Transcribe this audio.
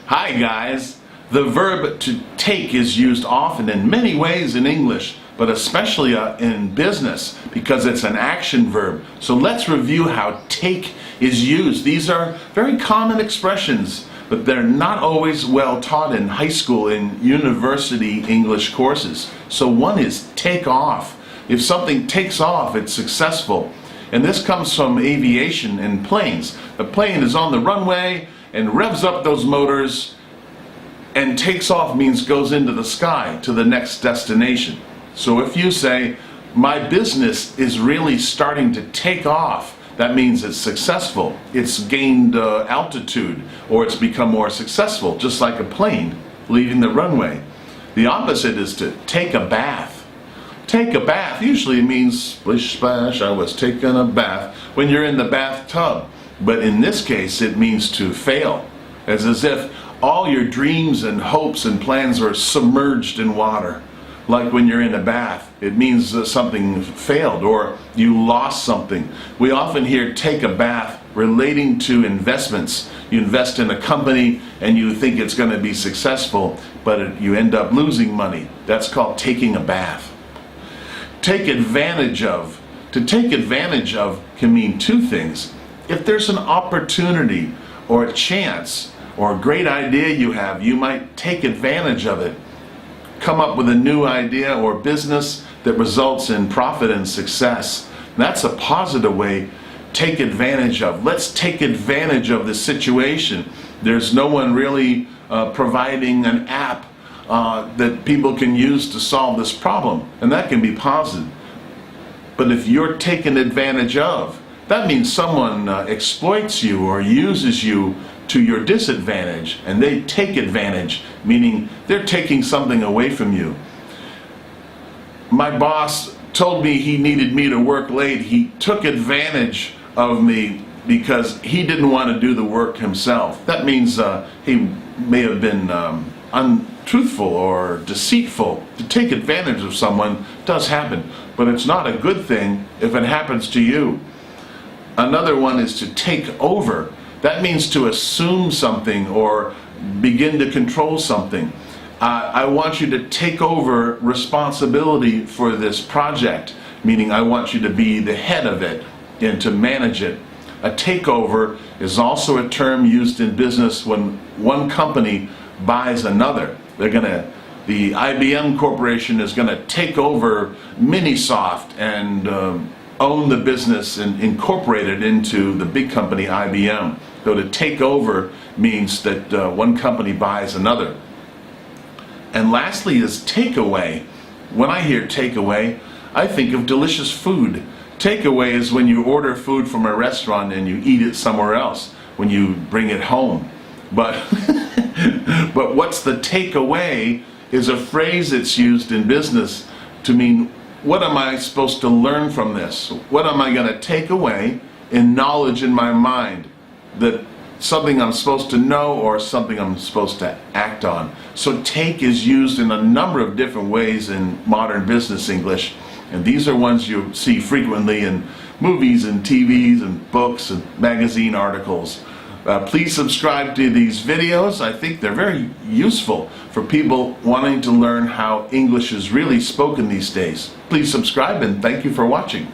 Hi guys! The verb to take is used often in many ways in English, but especially in business because it's an action verb. So let's review how take is used. These are very common expressions, but they're not always well taught in high school and university English courses. So one is take off. If something takes off, it's successful. And this comes from aviation and planes. The plane is on the runway and revs up those motors, and takes off means goes into the sky to the next destination. So if you say, my business is really starting to take off, that means it's successful. It's gained altitude, or it's become more successful, just like a plane leaving the runway. The opposite is to take a bath. Take a bath usually means splish splash, I was taking a bath, when you're in the bathtub. But in this case, it means to fail. It's as if all your dreams and hopes and plans are submerged in water. Like when you're in a bath, it means something failed or you lost something. We often hear take a bath relating to investments. You invest in a company and you think it's going to be successful, but you end up losing money. That's called taking a bath. Take advantage of. To take advantage of can mean two things. If there's an opportunity or a chance or a great idea you have, you might take advantage of it. Come up with a new idea or business that results in profit and success. That's a positive way. Take advantage of. Let's take advantage of the situation. There's no one really providing an app that people can use to solve this problem, and that can be positive. But if you're taken advantage of, that means someone exploits you or uses you to your disadvantage, and they take advantage, meaning they're taking something away from you. My boss told me he needed me to work late. He took advantage of me because he didn't want to do the work himself. That means he may have been untruthful or deceitful. To take advantage of someone does happen, but it's not a good thing if it happens to you. Another one is to take over. That means to assume something or begin to control something. I want you to take over responsibility for this project, meaning I want you to be the head of it and to manage it. A takeover is also a term used in business when one company buys another. The IBM Corporation is going to take over Minisoft and own the business and incorporate it into the big company IBM. So to take over means that one company buys another. And lastly is takeaway. When I hear takeaway, I think of delicious food. Takeaway is when you order food from a restaurant and you eat it somewhere else, when you bring it home. But but what's the takeaway is a phrase that's used in business to mean, what am I supposed to learn from this? What am I going to take away in knowledge in my mind? That something I'm supposed to know or something I'm supposed to act on. So take is used in a number of different ways in modern business English, and these are ones you see frequently in movies and TVs and books and magazine articles. Please subscribe to these videos. I think they're very useful for people wanting to learn how English is really spoken these days. Please subscribe and thank you for watching.